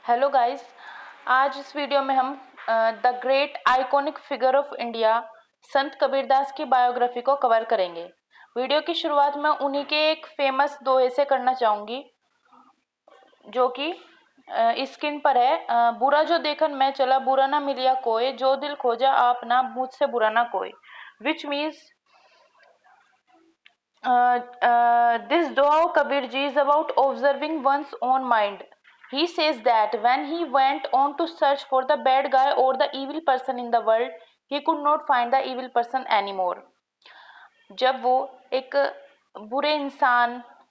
Hello guys. आज इस video में हम the great iconic figure of India संत कबीरदास की बायोग्राफी को कवर करेंगे। वीडियो की शुरुआत मैं उन्हीं के एक फेमस दोहे से करना चाहूंगी जो कि स्क्रीन पर है। बुरा जो देखन मैं चला बुरा ना मिलिया कोई, जो दिल खोजा आपना मुझसे बुरा ना कोई। Which means this Doha of Kabir Ji is about observing one's own mind. He says that when he went on to search for the bad guy or the evil person in the world, he could not find the evil person anymore. जब वो एक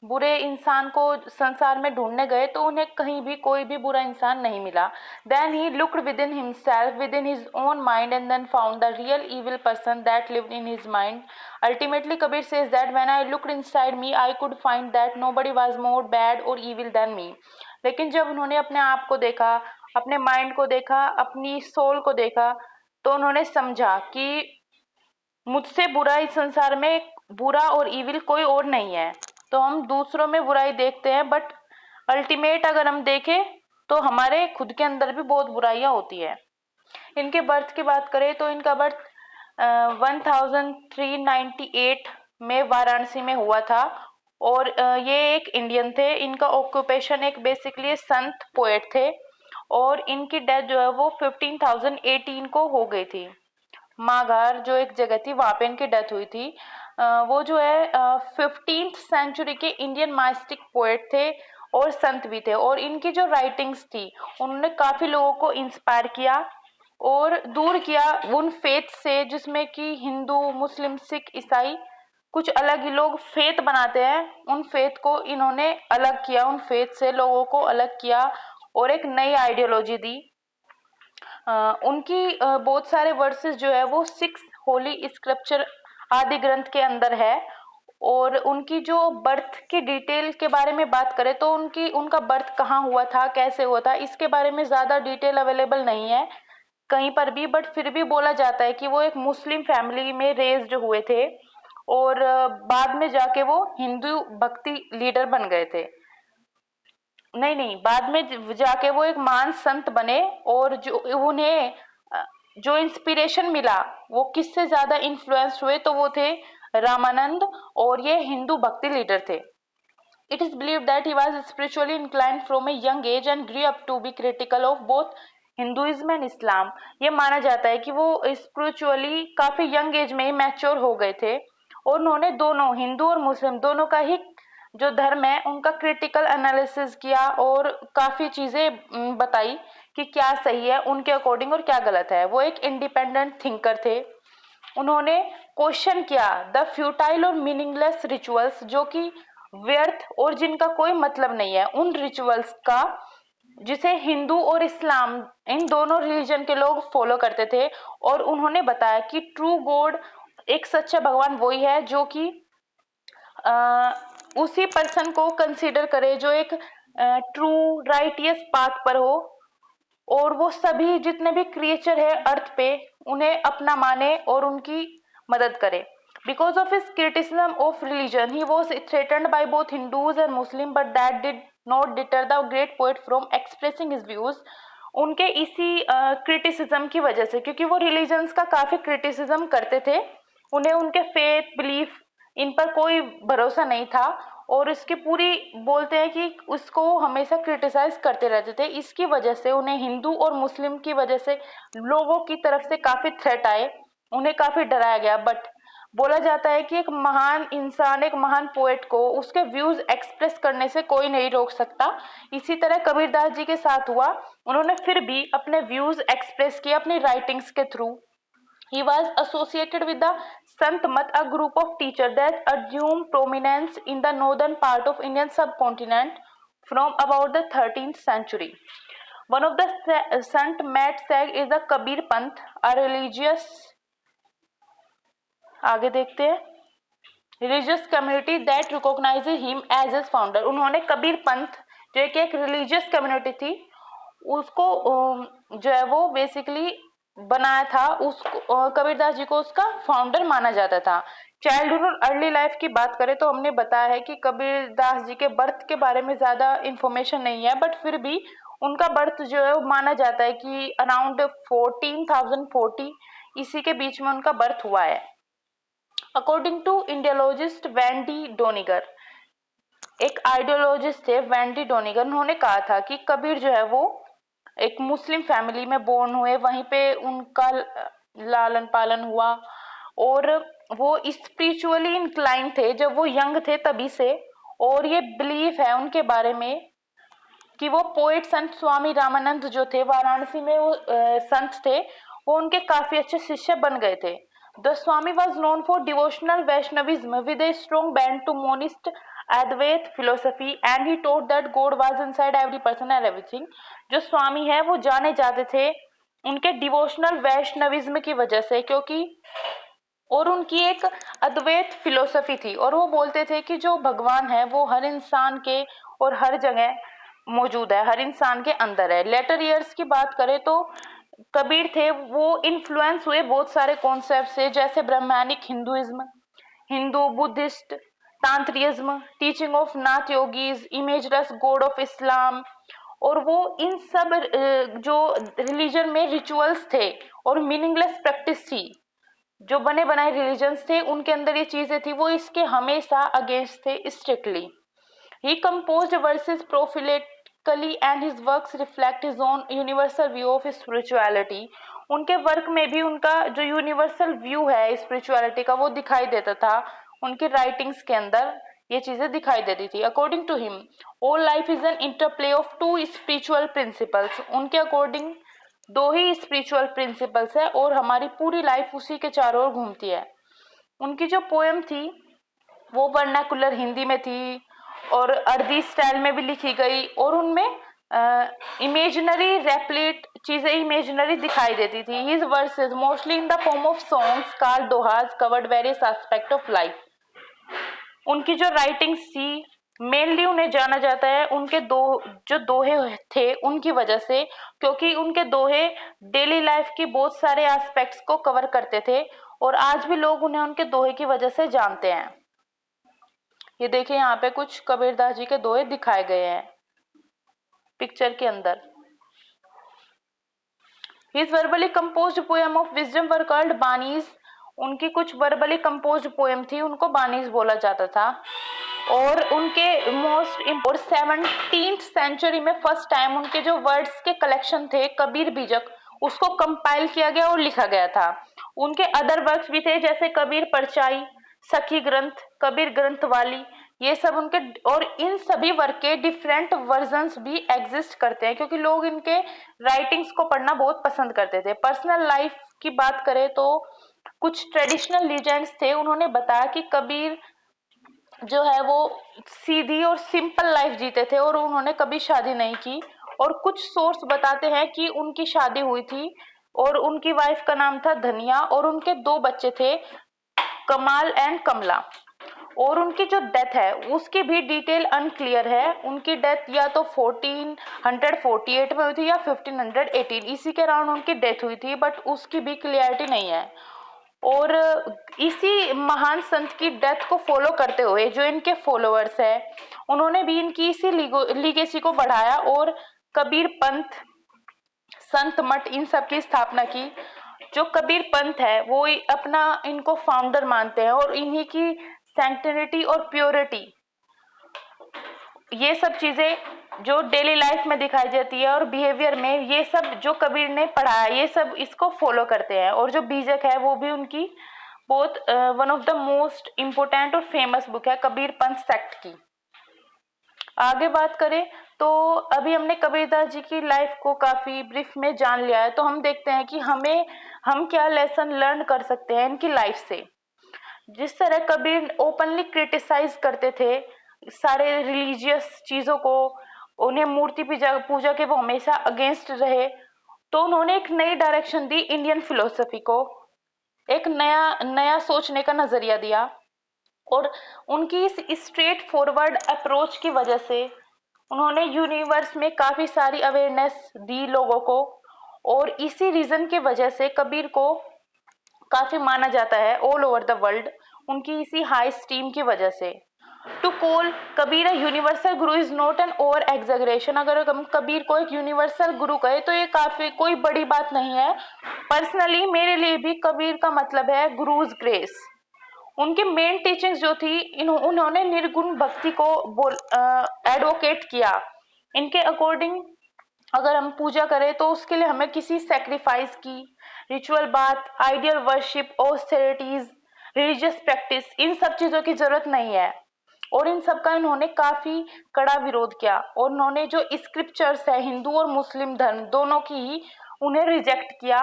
बुरे इंसान को संसार में ढूंढने गए तो उन्हें कहीं भी कोई भी बुरा इंसान नहीं मिला. Then he looked within himself, within his own mind, and then found the real evil person that lived in his mind. Ultimately, Kabir says that when I looked inside me, I could find that nobody was more bad or evil than me. लेकिन जब उन्होंने अपने आप को देखा, अपने mind को देखा, अपनी सोल को देखा, तो उन्होंने समझा कि मुझसे बुरा इस संसार में बुरा और इविल कोई और नहीं है. तो हम दूसरों में बुराई देखते हैं, बट अल्टीमेट अगर हम देखें तो हमारे खुद के अंदर भी बहुत बुराइयां होती है. इनके बर्थ की बात करें तो इनका बर्थ 1398 में वाराणसी में हुआ था और ये एक इंडियन थे. इनका ऑक्यूपेशन एक बेसिकली संत पोएट थे और इनकी डेथ जो है वो 15,018 को हो गई थी. माघार जो एक जगह थी वहां पे इनकी डेथ हुई थी. वो जो है 15th सेंचुरी के इंडियन माइस्टिक पोएट थे और संत भी थे और इनकी जो राइटिंग्स थी उन्होंने काफी लोगों को इंस्पायर किया और दूर किया उन फेथ से जिसमें कि हिंदू, मुस्लिम, सिख, ईसाई कुछ अलग ही लोग फेथ बनाते हैं. उन फेथ को इन्होंने अलग किया, उन फेथ से लोगों को अलग किया और एक नई आइडियोलॉजी दी. उनकी बहुत सारे वर्सेस जो है वो 6 होली स्क्रिप्चर आदि ग्रंथ के अंदर है और उनकी जो बर्थ की डिटेल के बारे में बात करें तो उनका बर्थ कहाँ हुआ था, कैसे हुआ था, इसके बारे में ज्यादा डिटेल अवेलेबल नहीं है कहीं पर भी. बट फिर भी बोला जाता है कि वो एक मुस्लिम फैमिली में रेज्ड हुए थे और बाद में जाके वो हिंदू भक्ति लीडर बन गए थे. नहीं, बाद में जाके वो एक महान संत बने और जो उन्हें जो इंस्पिरेशन मिला वो किससे ज्यादा इन्फ्लुएंस हुए तो वो थे रामानंद और ये हिंदू भक्ति लीडर थे. It is believed that he was spiritually inclined from a young age and grew up to be critical of both Hinduism and Islam. ये माना जाता है कि वो स्पिरिचुअली काफी यंग एज में ही मैच्योर हो गए थे और उन्होंने दोनों हिंदू और मुस्लिम दोनों का ही जो धर्म है उनका क्रिटिकल एनालिसिस किया और काफी चीजें बताई कि क्या सही है उनके अकॉर्डिंग और क्या गलत है. वो एक इंडिपेंडेंट थिंकर थे. उन्होंने क्वेश्चन किया द फ्यूटाइल और मीनिंगलेस रिचुअल्स जो कि व्यर्थ और जिनका कोई मतलब नहीं है उन रिचुअल्स का जिसे हिंदू और इस्लाम इन दोनों रिलीजन के लोग फॉलो करते थे. और उन्होंने बताया कि ट्रू गॉड एक सच्चा भगवान वही है जो कि उसी पर्सन को कंसीडर करे जो एक ट्रू राइटियस पाथ पर हो और वो सभी जितने भी क्रिएचर है अर्थ पे उन्हें अपना माने और उनकी मदद करे. Because of his criticism of religion, he was threatened by both Hindus and Muslims, but that did not deter the great poet from expressing his views. उनके इसी क्रिटिसिज्म की वजह से, क्योंकि वो रिलीजन्स का काफी क्रिटिसिज्म करते थे, उन्हें उनके फेथ बिलीफ इन पर कोई भरोसा नहीं था और इसकी पूरी बोलते हैं कि उसको हमेशा क्रिटिसाइज करते रहते थे. इसकी वजह से उन्हें हिंदू और मुस्लिम की वजह से लोगों की तरफ से काफी थ्रेट आए, उन्हें काफी डराया गया. बट बोला जाता है कि एक महान इंसान, एक महान पोएट को उसके व्यूज एक्सप्रेस करने से कोई नहीं रोक सकता. इसी तरह कबीरदास जी के साथ हुआ. उन्होंने फिर भी अपने व्यूज एक्सप्रेस किए अपनी राइटिंग्स के through. He was associated with the Sant Mat, a group of teachers that assumed prominence in the northern part of Indian subcontinent from about the 13th century. One of the Sant Mat Sag is the Kabir Panth, a religious आगे देखते हैं religious community that recognizes him as as founder. उन्होंने कबीर पंथ जो कि एक religious community थी उसको जो है वो बेसिकली बनाया था उसको, कबीरदास जी को उसका फाउंडर माना जाता था। चाइल्डहुड और अर्ली लाइफ की बात करें तो हमने बताया है कि कबीरदास जी के बर्थ के बारे में ज्यादा इंफॉर्मेशन नहीं है, बट फिर भी उनका बर्थ जो है वो माना जाता है कि अराउंड 14,040 इसी के बीच में उनका बर्थ हुआ है। अकॉर्डिंग टू इंडियोलॉजिस्ट वेंडी डोनिगर, एक आइडियोलॉजिस्ट थे वेंडी डोनिगर, उन्होंने कहा था कि कबीर जो है वो एक मुस्लिम फैमिली में बोर्न हुए, वहीं पे उनका लालन पालन हुआ और वो स्पिरिचुअली इंक्लाइन थे जब वो यंग थे तभी से। और ये बिलीफ है उनके बारे में कि वो पोएट संत स्वामी रामानंद जो थे, वाराणसी में वो संत थे, वो उनके काफी अच्छे शिष्य बन गए थे। The Swami was known for devotional Vaishnavism with a strong band to monist Advaita philosophy and he taught that God was inside every person and everything. जो स्वामी है वो जाने जाते थे उनके डिवोशनल वैष्णविज्म की वजह से, क्योंकि और उनकी एक अद्वैत फिलोसफी थी, और वो बोलते थे कि जो भगवान है वो हर इंसान के और हर जगह मौजूद है, हर इंसान के अंदर है। लेटर ईयर्स की बात करें तो कबीर थे वो इन्फ्लुएंस हुए बहुत सारे कॉन्सेप्ट से, जैसे Brahmanic Hinduism, Hindu Buddhist Tantrism, teaching of Nath yogis, imageless God of Islam. और वो इन सब जो रिलीजन में रिचुअल्स थे और मीनिंगलेस प्रैक्टिस थी, जो बने बनाए रिलीजन्स थे उनके अंदर ये चीजें थी, वो इसके हमेशा अगेंस्ट थे strictly. He composed verses prolifically and his works reflect his own universal view of spirituality. उनके वर्क में भी उनका जो यूनिवर्सल व्यू है स्पिरिचुअलिटी का वो दिखाई देता था, उनकी राइटिंग्स के अंदर ये चीजें दिखाई देती थी। According to him all life is an interplay of two spiritual principles. उनके अकॉर्डिंग दो ही स्पिरिचुअल प्रिंसिपल्स है और हमारी पूरी लाइफ उसी के चारों ओर घूमती है। उनकी जो पोएम थी वो वर्नाकुलर हिंदी में थी और अरबी स्टाइल में भी लिखी गई, और उनमें इमेजिनरी रेप्लिट चीजें इमेजिनरी दिखाई देती थी। His verses mostly in the form of songs called dohas covered various aspect of life. उनकी जो राइटिंग्स थी मेनली उन्हें जाना जाता है उनके जो दोहे थे उनकी वजह से, क्योंकि उनके दोहे डेली लाइफ की बहुत सारे एस्पेक्ट्स को कवर करते थे और आज भी लोग उन्हें उनके दोहे की वजह से जानते हैं। ये देखिए यहाँ पे कुछ कबीरदास जी के दोहे दिखाए गए हैं पिक्चर के अंदर। His verbally composed poem of wisdom were called banis. उनकी कुछ वर्बली कंपोज्ड पोएम थी, उनको बानीज बोला जाता था। और उनके मोस्ट और 17th सेंचुरी में फर्स्ट टाइम उनके जो वर्ड्स के कलेक्शन थे कबीर बीजक, उसको कंपाइल किया गया और लिखा गया था। उनके अदर वर्क्स भी थे जैसे कबीर परचाई, सखी ग्रंथ, कबीर ग्रंथ वाली, ये सब उनके। और इन सभी वर्क के डिफरेंट वर्जन्स भी एग्जिस्ट करते हैं क्योंकि लोग इनके राइटिंग्स को पढ़ना बहुत पसंद करते थे। पर्सनल लाइफ की बात करें तो कुछ ट्रेडिशनल लीजेंड्स थे, उन्होंने बताया कि कबीर जो है वो सीधी और सिंपल लाइफ जीते थे और उन्होंने कभी शादी नहीं की। और कुछ सोर्स बताते हैं कि उनकी शादी हुई थी और उनकी वाइफ का नाम था धनिया और उनके 2 बच्चे थे, कमाल एंड कमला। और उनकी जो डेथ है उसकी भी डिटेल अनक्लियर है। उनकी डेथ या तो 1448 में हुई थी या 1518, इसी के अराउंड उनकी डेथ हुई थी, बट उसकी भी क्लियरिटी नहीं है। और इसी महान संत की डेथ को फॉलो करते हुए जो इनके फॉलोअर्स है उन्होंने भी इनकी इसी लीगेसी को बढ़ाया और कबीर पंथ, संत मठ, इन सब की स्थापना की। जो कबीर पंथ है वो अपना इनको फाउंडर मानते हैं और इन्हीं की सैंक्टिटी और प्योरिटी, ये सब चीजें जो डेली लाइफ में दिखाई जाती है और बिहेवियर में, ये सब जो कबीर ने पढ़ाया ये सब इसको फॉलो करते हैं। और जो बीजक है वो भी उनकी बहुत one of the most important और फेमस बुक है कबीर पंथ सेक्ट की। आगे बात करें तो अभी हमने कबीरदास जी की लाइफ को काफी ब्रीफ में जान लिया है, तो हम देखते हैं कि हम क्या लेसन लर्न कर सकते हैं इनकी लाइफ से। जिस तरह कबीर ओपनली क्रिटिसाइज करते थे सारे रिलीजियस चीजों को, उन्हें मूर्ति पूजा के वो हमेशा अगेंस्ट रहे, तो उन्होंने एक नई डायरेक्शन दी इंडियन फिलोसफी को, एक नया सोचने का नजरिया दिया। और उनकी इस स्ट्रेट फॉरवर्ड अप्रोच की वजह से उन्होंने यूनिवर्स में काफी सारी अवेयरनेस दी लोगों को और इसी रीजन की वजह से कबीर को काफी माना जाता है ऑल ओवर द वर्ल्ड, उनकी इसी हाई स्टीम की वजह से। To call Kabir universal Guru is not an over एग्जेगरेशन। अगर हम कबीर को एक यूनिवर्सल गुरु कहे तो ये काफी कोई बड़ी बात नहीं है। पर्सनली मेरे लिए भी कबीर का मतलब है गुरुज ग्रेस। उनके मेन टीचिंग्स जो थी, उन्होंने निर्गुण भक्ति को एडवोकेट किया। इनके अकॉर्डिंग अगर हम पूजा करें तो उसके लिए हमें किसी सेक्रीफाइस की, रिचुअल बात, idol worship, austerities, religious practice, इन सब चीजों की जरूरत नहीं है। और इन सब का इन्होंने काफी कड़ा विरोध किया और उन्होंने जो स्क्रिप्चर्स है हिंदू और मुस्लिम धर्म दोनों की ही उन्हें रिजेक्ट किया।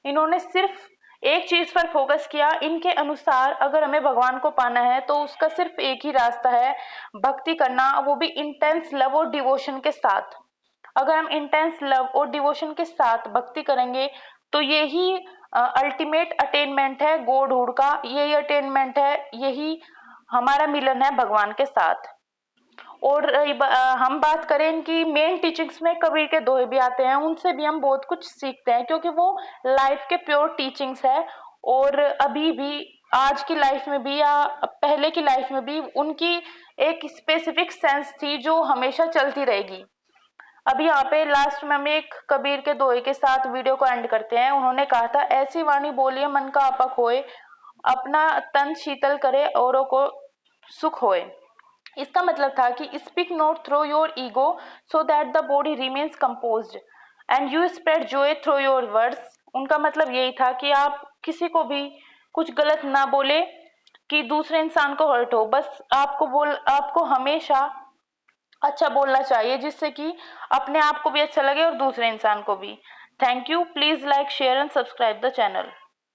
इन्होंने सिर्फ एक चीज पर फोकस किया। इनके अनुसार अगर हमें भगवान को पाना है तो उसका सिर्फ एक ही रास्ता है, भक्ति करना, वो भी इंटेंस लव और डिवोशन के साथ। अगर हम इंटेंस लव और डिवोशन के साथ भक्ति करेंगे तो यही अल्टीमेट अटेनमेंट है गॉडहुड का, यही अटेनमेंट है, यही हमारा मिलन है भगवान के साथ। और हम बात करें इनकी मेन टीचिंग्स में कबीर के दोहे भी आते हैं, उनसे भी हम बहुत कुछ सीखते हैं क्योंकि वो लाइफ के प्योर टीचिंग्स है। और अभी भी आज की लाइफ में भी या पहले की लाइफ में भी उनकी एक स्पेसिफिक सेंस थी जो हमेशा चलती रहेगी। अभी यहाँ पे लास्ट में हम एक कबीर के दोहे के साथ वीडियो को एंड करते हैं। उन्होंने कहा था, ऐसी वाणी बोलिए मन का आपा खोए, अपना तन शीतल करे औरों को सुख होए। इसका मतलब था कि speak not through your ego so that the body remains composed and you spread Joy through your words. उनका मतलब यही था कि आप किसी को भी कुछ गलत ना बोले कि दूसरे इंसान को हर्ट हो, बस आपको हमेशा अच्छा बोलना चाहिए जिससे कि अपने आप को भी अच्छा लगे और दूसरे इंसान को भी। Thank you. Please like, share and subscribe the channel.